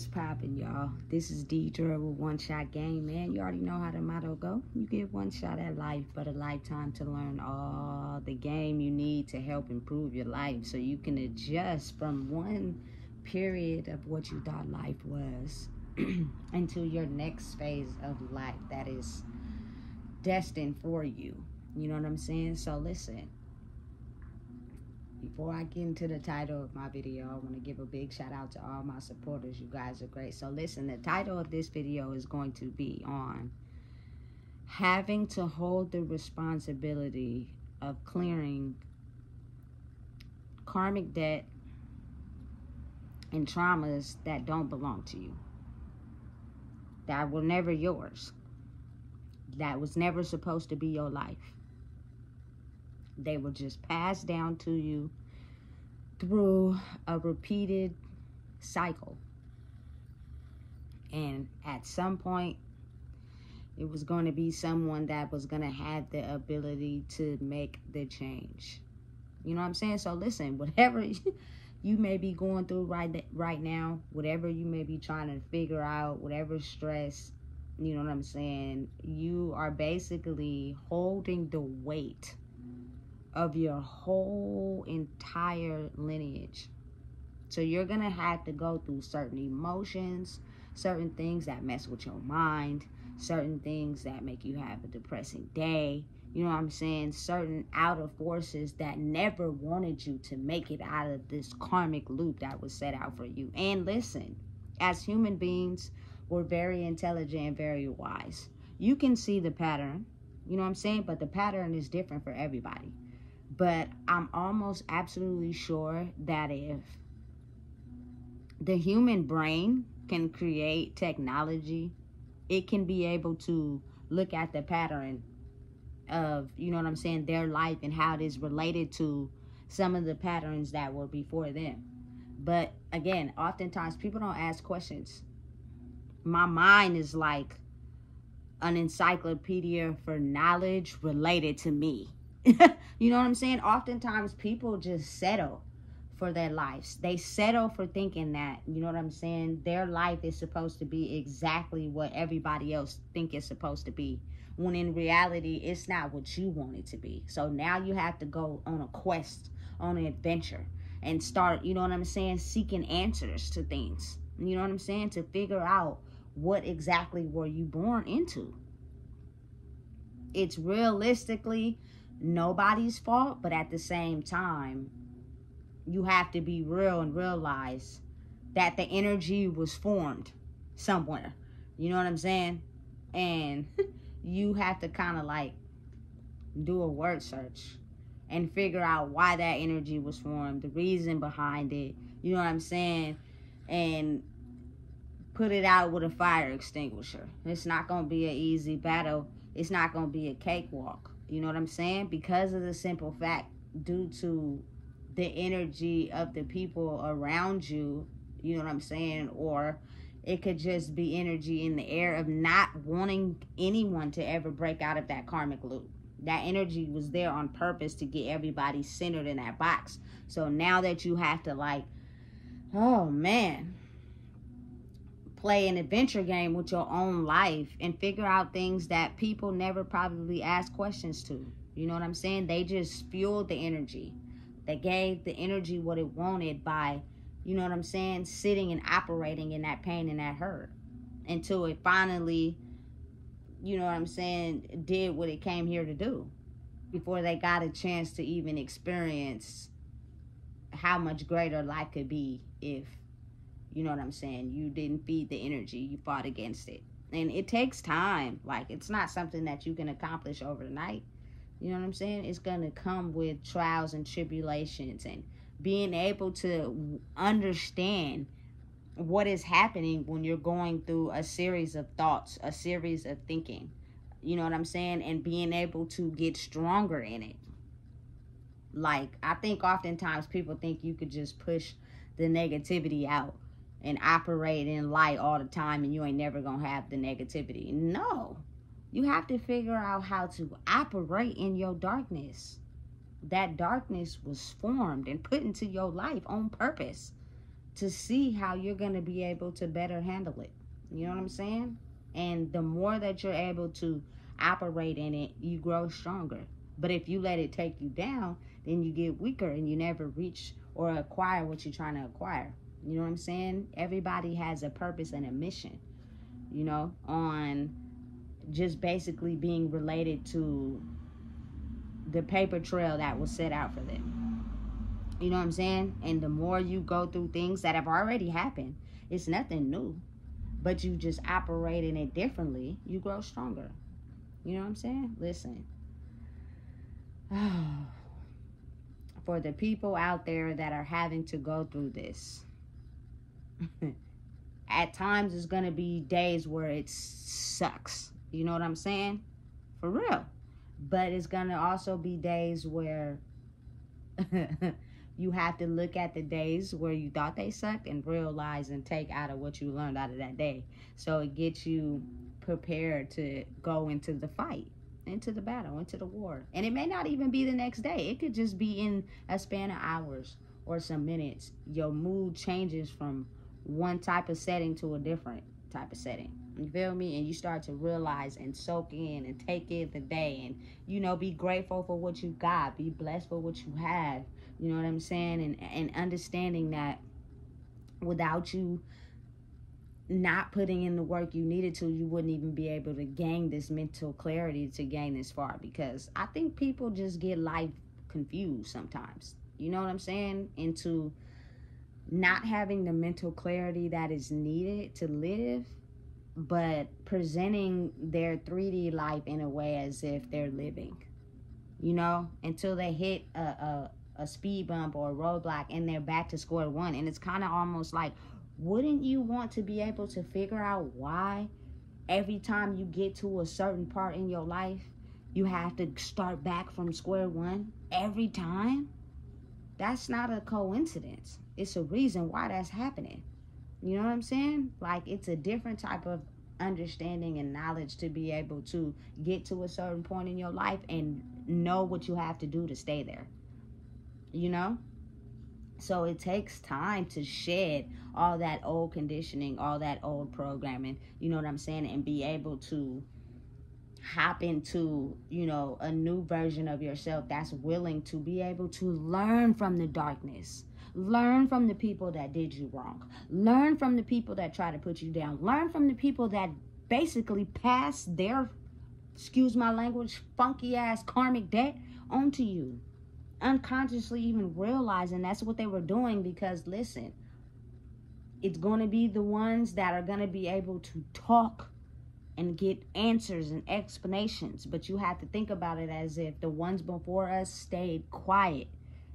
What's poppin', y'all? This is Deidre with One Shot Game, man. You already know how the motto go. You get one shot at life, but a lifetime to learn all the game you need to help improve your life so you can adjust from one period of what you thought life was into your next phase of life that is destined for you. You know what I'm saying? So listen. Before I get into the title of my video, I want to give a big shout out to all my supporters. You guys are great. So listen, the title of this video is going to be on having to hold the responsibility of clearing karmic debt and traumas that don't belong to you, that were never yours, that was never supposed to be your life. They were just passed down to you through a repeated cycle. And at some point, it was going to be someone that was going to have the ability to make the change. You know what I'm saying? So listen, whatever you may be going through right now, whatever you may be trying to figure out, whatever stress, you know what I'm saying? You are basically holding the weight of your whole entire lineage. So you're gonna have to go through certain emotions, certain things that mess with your mind, certain things that make you have a depressing day, you know what I'm saying? Certain outer forces that never wanted you to make it out of this karmic loop that was set out for you. And listen, as human beings, we're very intelligent and very wise. You can see the pattern, you know what I'm saying? But the pattern is different for everybody. But I'm almost absolutely sure that if the human brain can create technology, it can be able to look at the pattern of, you know what I'm saying, their life and how it is related to some of the patterns that were before them. But again, oftentimes people don't ask questions. My mind is like an encyclopedia for knowledge related to me. You know what I'm saying? Oftentimes people just settle for their lives. They settle for thinking that, you know what I'm saying, their life is supposed to be exactly what everybody else think it's supposed to be, when in reality it's not what you want it to be. So now you have to go on a quest, on an adventure, and start, you know what I'm saying, seeking answers to things. You know what I'm saying? To figure out what exactly were you born into. It's realistically nobody's fault, but at the same time, you have to be real and realize that the energy was formed somewhere. You know what I'm saying? And you have to kind of like do a word search and figure out why that energy was formed, the reason behind it, you know what I'm saying? And put it out with a fire extinguisher. It's not going to be an easy battle. It's not going to be a cakewalk. You know what I'm saying? Because of the simple fact, due to the energy of the people around you, you know what I'm saying? Or it could just be energy in the air of not wanting anyone to ever break out of that karmic loop. That energy was there on purpose to get everybody centered in that box. So now that you have to like, oh man, play an adventure game with your own life and figure out things that people never probably asked questions to. You know what I'm saying? They just fueled the energy. They gave the energy what it wanted by, you know what I'm saying, sitting and operating in that pain and that hurt until it finally, you know what I'm saying, did what it came here to do before they got a chance to even experience how much greater life could be if, you know what I'm saying, you didn't feed the energy, you fought against it. And it takes time. Like, it's not something that you can accomplish overnight. You know what I'm saying? It's going to come with trials and tribulations and being able to understand what is happening when you're going through a series of thoughts, a series of thinking. You know what I'm saying? And being able to get stronger in it. Like, I think oftentimes people think you could just push the negativity out and operate in light all the time and you ain't never gonna have the negativity. No, you have to figure out how to operate in your darkness. That darkness was formed and put into your life on purpose to see how you're going to be able to better handle it. You know what I'm saying? And the more that you're able to operate in it, you grow stronger. But if you let it take you down, then you get weaker and you never reach or acquire what you're trying to acquire. You know what I'm saying? Everybody has a purpose and a mission, you know, on just basically being related to the paper trail that was set out for them. You know what I'm saying? And the more you go through things that have already happened, it's nothing new, but you just operate in it differently, you grow stronger. You know what I'm saying? Listen. For the people out there that are having to go through this, at times it's going to be days where it sucks. You know what I'm saying? For real. But it's going to also be days where you have to look at the days where you thought they sucked and realize and take out of what you learned out of that day. So it gets you prepared to go into the fight, into the battle, into the war. And it may not even be the next day. It could just be in a span of hours or some minutes. Your mood changes from one type of setting to a different type of setting. You feel me? And you start to realize and soak in and take in the day and, you know, be grateful for what you got. Be blessed for what you have. You know what I'm saying? And understanding that without you not putting in the work you needed to, you wouldn't even be able to gain this mental clarity to gain this far. Because I think people just get life confused sometimes. You know what I'm saying? Into not having the mental clarity that is needed to live, but presenting their 3D life in a way as if they're living, you know, until they hit a speed bump or a roadblock and they're back to square one. And it's kind of almost like, wouldn't you want to be able to figure out why every time you get to a certain part in your life, you have to start back from square one every time? That's not a coincidence. It's a reason why that's happening. You know what I'm saying? Like, it's a different type of understanding and knowledge to be able to get to a certain point in your life and know what you have to do to stay there. You know? So it takes time to shed all that old conditioning, all that old programming, you know what I'm saying? And be able to hop into, you know, a new version of yourself that's willing to be able to learn from the darkness. Learn from the people that did you wrong. Learn from the people that try to put you down. Learn from the people that basically pass their, excuse my language, funky ass karmic debt onto you. Unconsciously even realizing that's what they were doing, because listen, it's going to be the ones that are going to be able to talk and get answers and explanations. But you have to think about it as if the ones before us stayed quiet.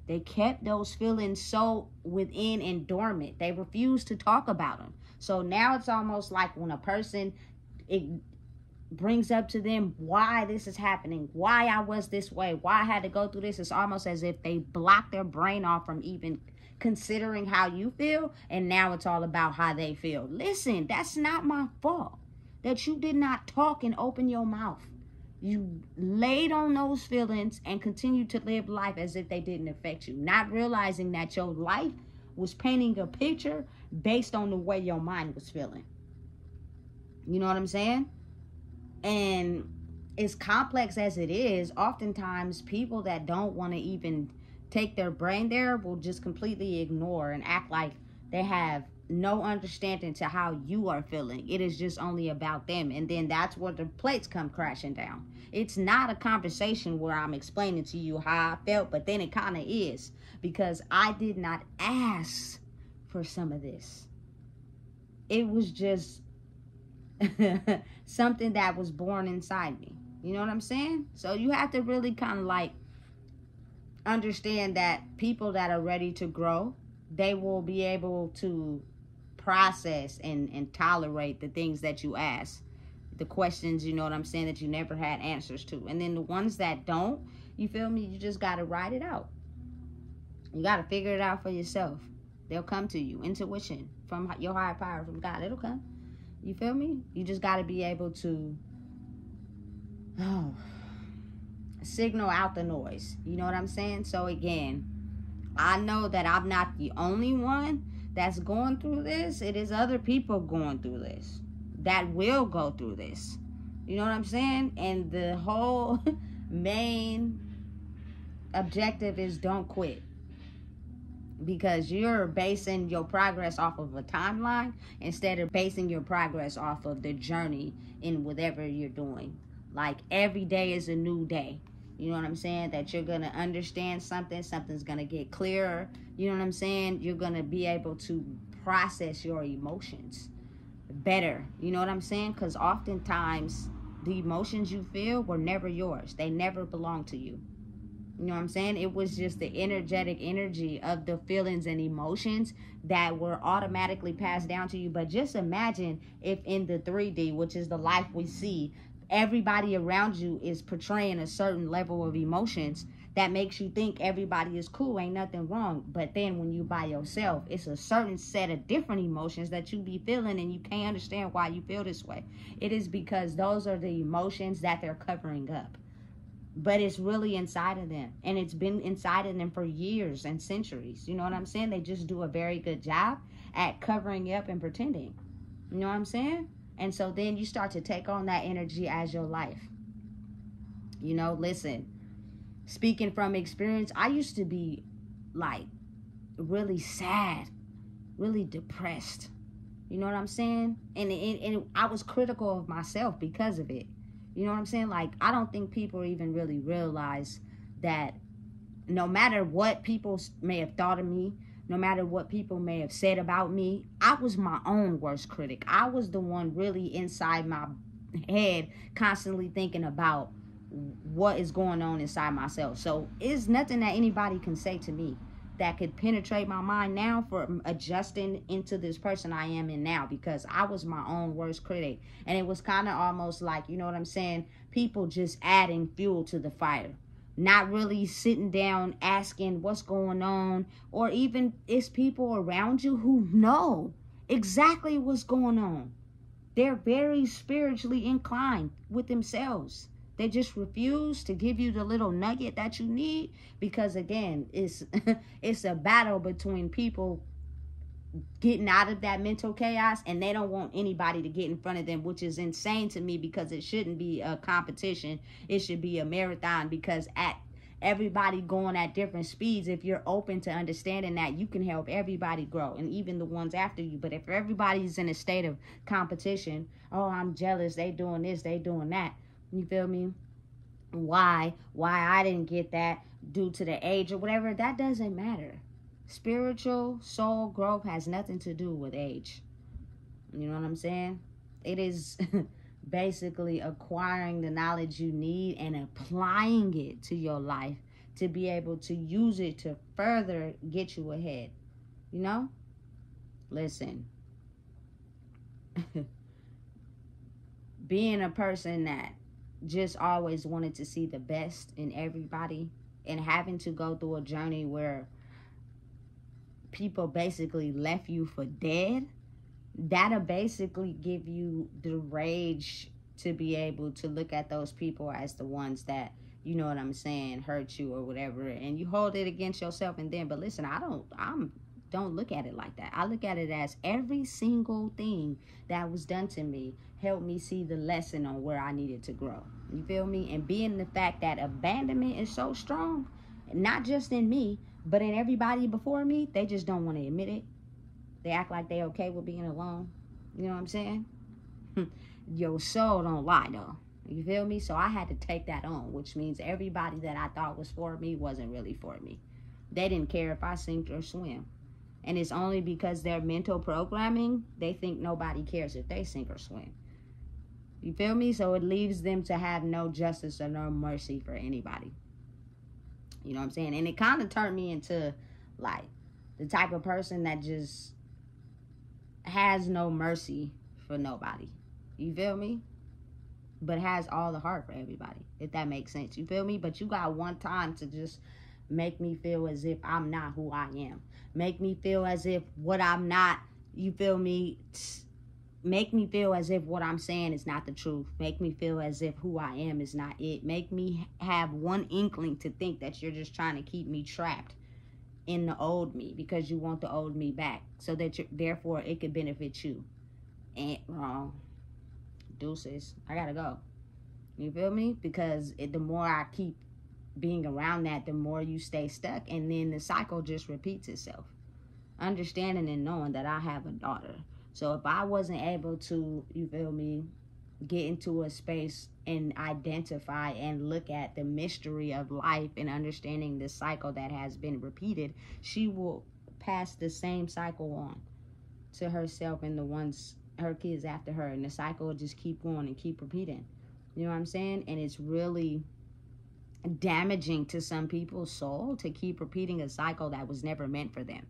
They kept those feelings so within and dormant. They refused to talk about them. So now it's almost like when a person, it brings up to them why this is happening, why I was this way, why I had to go through this. It's almost as if they block their brain off from even considering how you feel. And now it's all about how they feel. Listen, that's not my fault that you did not talk and open your mouth. You laid on those feelings and continued to live life as if they didn't affect you, not realizing that your life was painting a picture based on the way your mind was feeling. You know what I'm saying? And as complex as it is, oftentimes people that don't want to even take their brain there will just completely ignore and act like they have no understanding to how you are feeling. It is just only about them. And then that's where the plates come crashing down. It's not a conversation where I'm explaining to you how I felt, but then it kind of is, because I did not ask for some of this. It was just something that was born inside me. You know what I'm saying? So you have to really kind of like understand that people that are ready to grow, they will be able to process and tolerate the things that you ask, the questions, you know what I'm saying, that you never had answers to. And then the ones that don't, you feel me, you just got to ride it out. You got to figure it out for yourself. They'll come to you. Intuition from your higher power, from God, it'll come. You feel me? You just got to be able to signal out the noise. You know what I'm saying? So again, I know that I'm not the only one that's going through this. It is other people going through this that will go through this. You know what I'm saying? And the whole main objective is don't quit. Because you're basing your progress off of a timeline instead of basing your progress off of the journey in whatever you're doing. Like every day is a new day. You know what I'm saying? That you're going to understand something. Something's going to get clearer. You know what I'm saying? You're going to be able to process your emotions better. You know what I'm saying? Because oftentimes the emotions you feel were never yours. They never belonged to you. You know what I'm saying? It was just the energetic energy of the feelings and emotions that were automatically passed down to you. But just imagine if in the 3D, which is the life we see, everybody around you is portraying a certain level of emotions that makes you think everybody is cool, ain't nothing wrong. But then when you by yourself, it's a certain set of different emotions that you be feeling, and you can't understand why you feel this way. It is because those are the emotions that they're covering up. But it's really inside of them. And it's been inside of them for years and centuries. You know what I'm saying? They just do a very good job at covering up and pretending. You know what I'm saying? And so then you start to take on that energy as your life. You know, listen. Speaking from experience, I used to be like really sad. Really depressed. You know what I'm saying? And I was critical of myself because of it. You know what I'm saying? Like, I don't think people even really realize that no matter what people may have thought of me, no matter what people may have said about me, I was my own worst critic. I was the one really inside my head constantly thinking about what is going on inside myself. So it's nothing that anybody can say to me that could penetrate my mind now for adjusting into this person I am in now, because I was my own worst critic. And it was kind of almost like, you know what I'm saying, people just adding fuel to the fire, not really sitting down asking what's going on, or even it's people around you who know exactly what's going on. They're very spiritually inclined with themselves. They just refuse to give you the little nugget that you need, because again, it's a battle between people getting out of that mental chaos, and they don't want anybody to get in front of them, which is insane to me, because it shouldn't be a competition. It should be a marathon, because at everybody going at different speeds, if you're open to understanding that, you can help everybody grow, and even the ones after you. But if everybody's in a state of competition, oh, I'm jealous, they doing this, they doing that, you feel me? Why I didn't get that due to the age or whatever, that doesn't matter. Spiritual soul growth has nothing to do with age. You know what I'm saying? It is basically acquiring the knowledge you need and applying it to your life to be able to use it to further get you ahead. You know? Listen. Being a person that just always wanted to see the best in everybody, and having to go through a journey where people basically left you for dead, that'll basically give you the rage to be able to look at those people as the ones that, you know what I'm saying, hurt you or whatever, and you hold it against yourself. And then, but listen, I don't look at it like that. I look at it as every single thing that was done to me helped me see the lesson on where I needed to grow. You feel me? And being the fact that abandonment is so strong, not just in me, but in everybody before me, they just don't want to admit it. They act like they okay with being alone. You know what I'm saying? Your soul don't lie, though. You feel me? So I had to take that on, which means everybody that I thought was for me wasn't really for me. They didn't care if I sink or swim. And it's only because their mental programming, they think nobody cares if they sink or swim. You feel me? So it leaves them to have no justice or no mercy for anybody. You know what I'm saying? And it kind of turned me into like the type of person that just has no mercy for nobody. You feel me? But has all the heart for everybody, if that makes sense. You feel me? But you got one time to just make me feel as if I'm not who I am. Make me feel as if what I'm not, you feel me? Make me feel as if what I'm saying is not the truth. Make me feel as if who I am is not it. Make me have one inkling to think that you're just trying to keep me trapped in the old me because you want the old me back so that therefore it could benefit you. And wrong. Deuces. I gotta go. You feel me? Because the more I keep being around that, the more you stay stuck, and then the cycle just repeats itself. Understanding and knowing that I have a daughter. So if I wasn't able to, you feel me, get into a space and identify and look at the mystery of life and understanding the cycle that has been repeated, she will pass the same cycle on to herself and the ones, her kids after her, and the cycle will just keep going and keep repeating. You know what I'm saying? And it's really damaging to some people's soul to keep repeating a cycle that was never meant for them.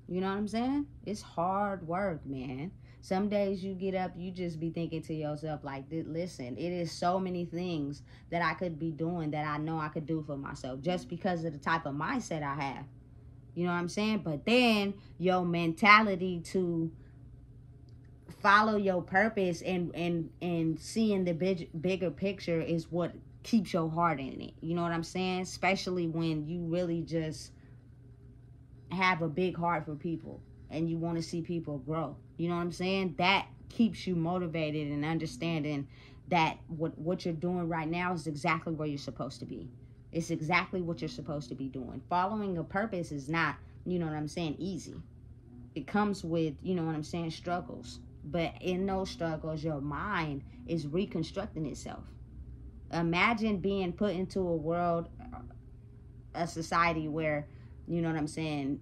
You know what I'm saying? It's hard work, man. Some days you get up, you just be thinking to yourself like, listen, it is so many things that I could be doing that I know I could do for myself just because of the type of mindset I have. You know what I'm saying? But then your mentality to follow your purpose and seeing the bigger picture is what keeps your heart in it. You know what I'm saying? Especially when you really just have a big heart for people and you want to see people grow. You know what I'm saying? That keeps you motivated and understanding that what you're doing right now is exactly where you're supposed to be. It's exactly what you're supposed to be doing. Following a purpose is not, you know what I'm saying, easy. It comes with, you know what I'm saying, struggles. But in those struggles, your mind is reconstructing itself. Imagine being put into a world, a society where, you know what I'm saying,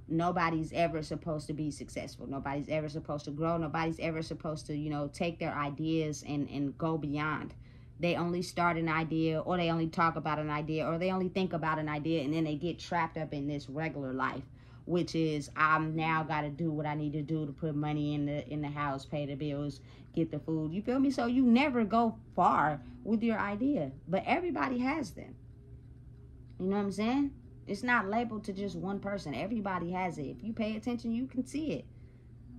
nobody's ever supposed to be successful. Nobody's ever supposed to grow. Nobody's ever supposed to, you know, take their ideas and go beyond. They only start an idea, or they only talk about an idea, or they only think about an idea, and then they get trapped up in this regular life, which is, I'm now got to do what I need to do to put money in the house, pay the bills, get the food. You feel me? So you never go far with your idea, but everybody has them. You know what I'm saying? It's not labeled to just one person. Everybody has it. If you pay attention, you can see it.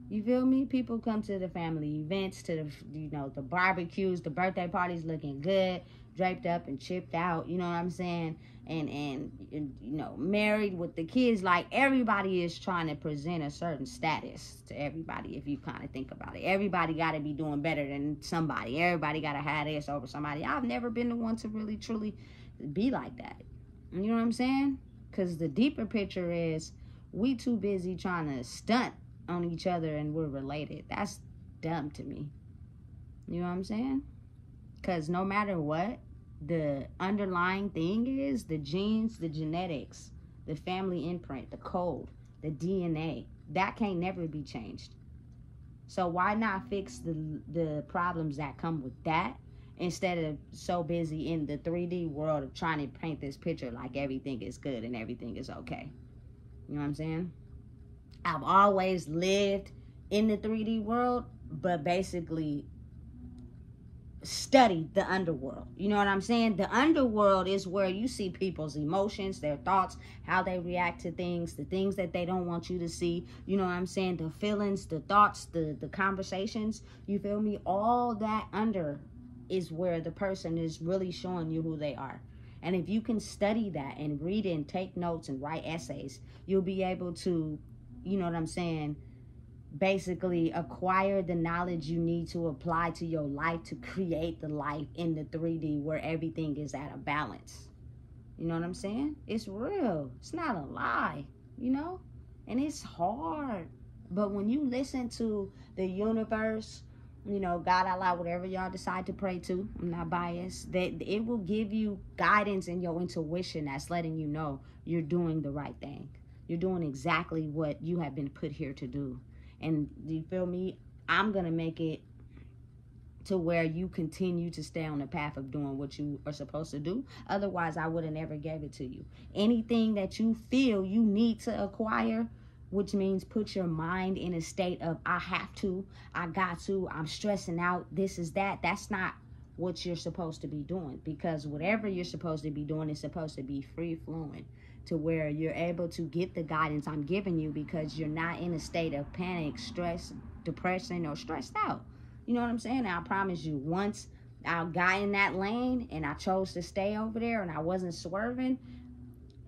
You feel me? People come to the family events, to the, you know, the barbecues, the birthday parties looking good, draped up and chipped out. You know what I'm saying? And you know, married with the kids. Like, everybody is trying to present a certain status to everybody. If you kind of think about it, everybody got to be doing better than somebody. Everybody got to have this over somebody. I've never been the one to really truly be like that. You know what I'm saying? Because the deeper picture is, we too busy trying to stunt on each other and we're related. That's dumb to me. You know what I'm saying? Because no matter what, the underlying thing is the genes, the genetics, the family imprint, the code, the DNA. That can't never be changed. So why not fix the problems that come with that, instead of so busy in the 3D world of trying to paint this picture like everything is good and everything is okay. You know what I'm saying? I've always lived in the 3D world, but basically studied the underworld. You know what I'm saying? The underworld is where you see people's emotions, their thoughts, how they react to things, the things that they don't want you to see. You know what I'm saying? The feelings, the thoughts, the conversations. You feel me? All that under is where the person is really showing you who they are. And if you can study that and read and take notes and write essays, you'll be able to, you know what I'm saying, basically acquire the knowledge you need to apply to your life to create the life in the 3D where everything is at a balance. You know what I'm saying? It's real. It's not a lie, you know? And it's hard. But when you listen to the universe, you know, God, Allah, whatever y'all decide to pray to, I'm not biased, that it will give you guidance in your intuition that's letting you know you're doing the right thing. You're doing exactly what you have been put here to do. And you feel me? I'm going to make it to where you continue to stay on the path of doing what you are supposed to do. Otherwise, I would have never gave it to you. Anything that you feel you need to acquire, which means put your mind in a state of, I have to, I got to, I'm stressing out, this is that. That's not what you're supposed to be doing, because whatever you're supposed to be doing is supposed to be free flowing, to where you're able to get the guidance I'm giving you, because you're not in a state of panic, stress, depression, or stressed out. You know what I'm saying? And I promise you, once I got in that lane and I chose to stay over there and I wasn't swerving,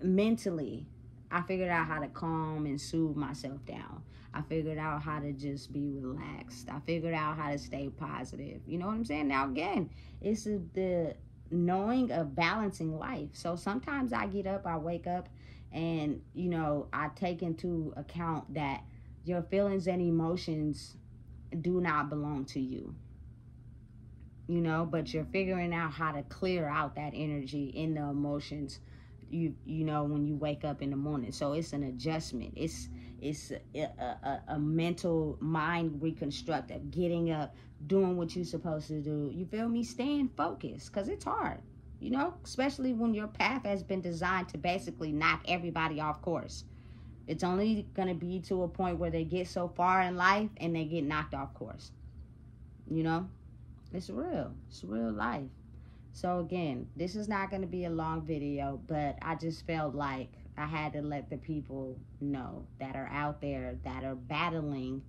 mentally, I figured out how to calm and soothe myself down. I figured out how to just be relaxed. I figured out how to stay positive. You know what I'm saying? Now, again, it's the knowing of balancing life. So sometimes I get up, I wake up, and, you know, I take into account that your feelings and emotions do not belong to you. You know, but you're figuring out how to clear out that energy in the emotions, you know, when you wake up in the morning. So it's an adjustment. It's a mental mind reconstruct of getting up, doing what you're supposed to do. You feel me? Staying focused, because it's hard, you know, especially when your path has been designed to basically knock everybody off course. It's only going to be to a point where they get so far in life and they get knocked off course. You know, it's real. It's real life. So again, this is not going to be a long video, but I just felt like I had to let the people know that are out there that are battling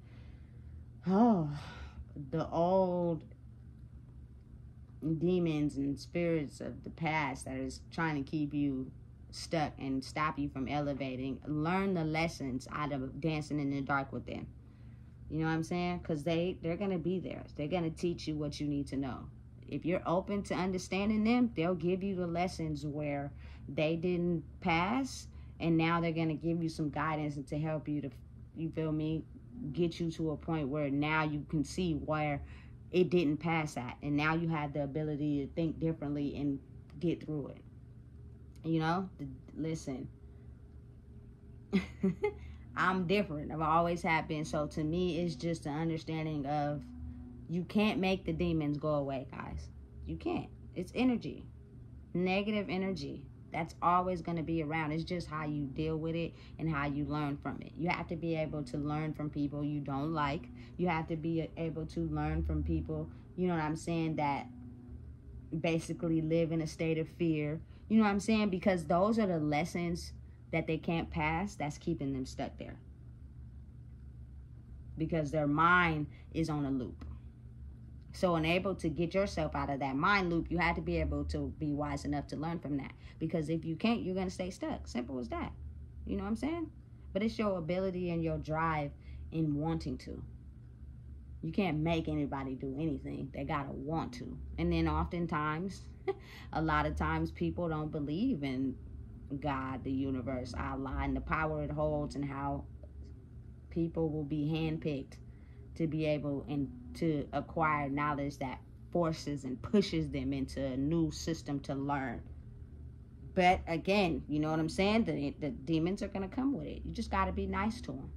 the old demons and spirits of the past that is trying to keep you stuck and stop you from elevating. Learn the lessons out of dancing in the dark with them. You know what I'm saying? Because they're going to be there. They're going to teach you what you need to know. If you're open to understanding them, they'll give you the lessons where they didn't pass, and now they're going to give you some guidance and to help you to, you feel me, get you to a point where now you can see where it didn't pass at, and now you have the ability to think differently and get through it. You know, listen, I'm different. I've always have been. So to me, it's just an understanding of, you can't make the demons go away, guys. You can't. It's energy. Negative energy. That's always going to be around. It's just how you deal with it and how you learn from it. You have to be able to learn from people you don't like. You have to be able to learn from people, you know what I'm saying, that basically live in a state of fear. You know what I'm saying? Because those are the lessons that they can't pass that's keeping them stuck there. Because their mind is on a loop. So unable to get yourself out of that mind loop, you have to be able to be wise enough to learn from that. Because if you can't, you're going to stay stuck. Simple as that. You know what I'm saying? But it's your ability and your drive in wanting to. You can't make anybody do anything. They got to want to. And then oftentimes, a lot of times people don't believe in God, the universe, Allah, and the power it holds, and how people will be handpicked to be able and to acquire knowledge that forces and pushes them into a new system to learn. But again, you know what I'm saying? The demons are going to come with it. You just got to be nice to them,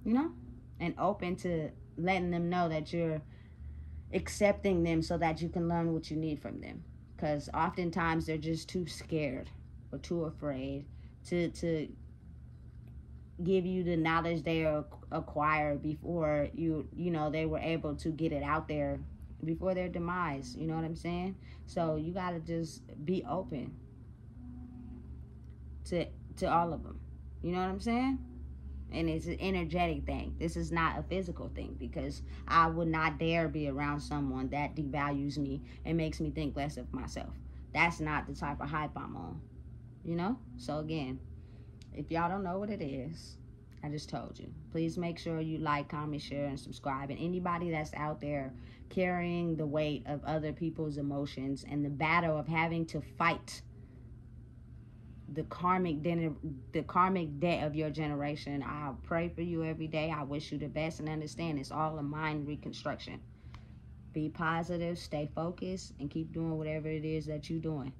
you know, and open to letting them know that you're accepting them so that you can learn what you need from them. Because oftentimes they're just too scared or too afraid to give you the knowledge they acquired before you know, they were able to get it out there before their demise. You know what I'm saying? So you got to just be open to all of them. You know what I'm saying? And it's an energetic thing. This is not a physical thing, because I would not dare be around someone that devalues me and makes me think less of myself. That's not the type of hype I'm on. You know? So again, if y'all don't know what it is, I just told you. Please make sure you like, comment, share, and subscribe. And anybody that's out there carrying the weight of other people's emotions and the battle of having to fight the karmic debt of your generation, I pray for you every day. I wish you the best, and understand it's all a mind reconstruction. Be positive, stay focused, and keep doing whatever it is that you're doing.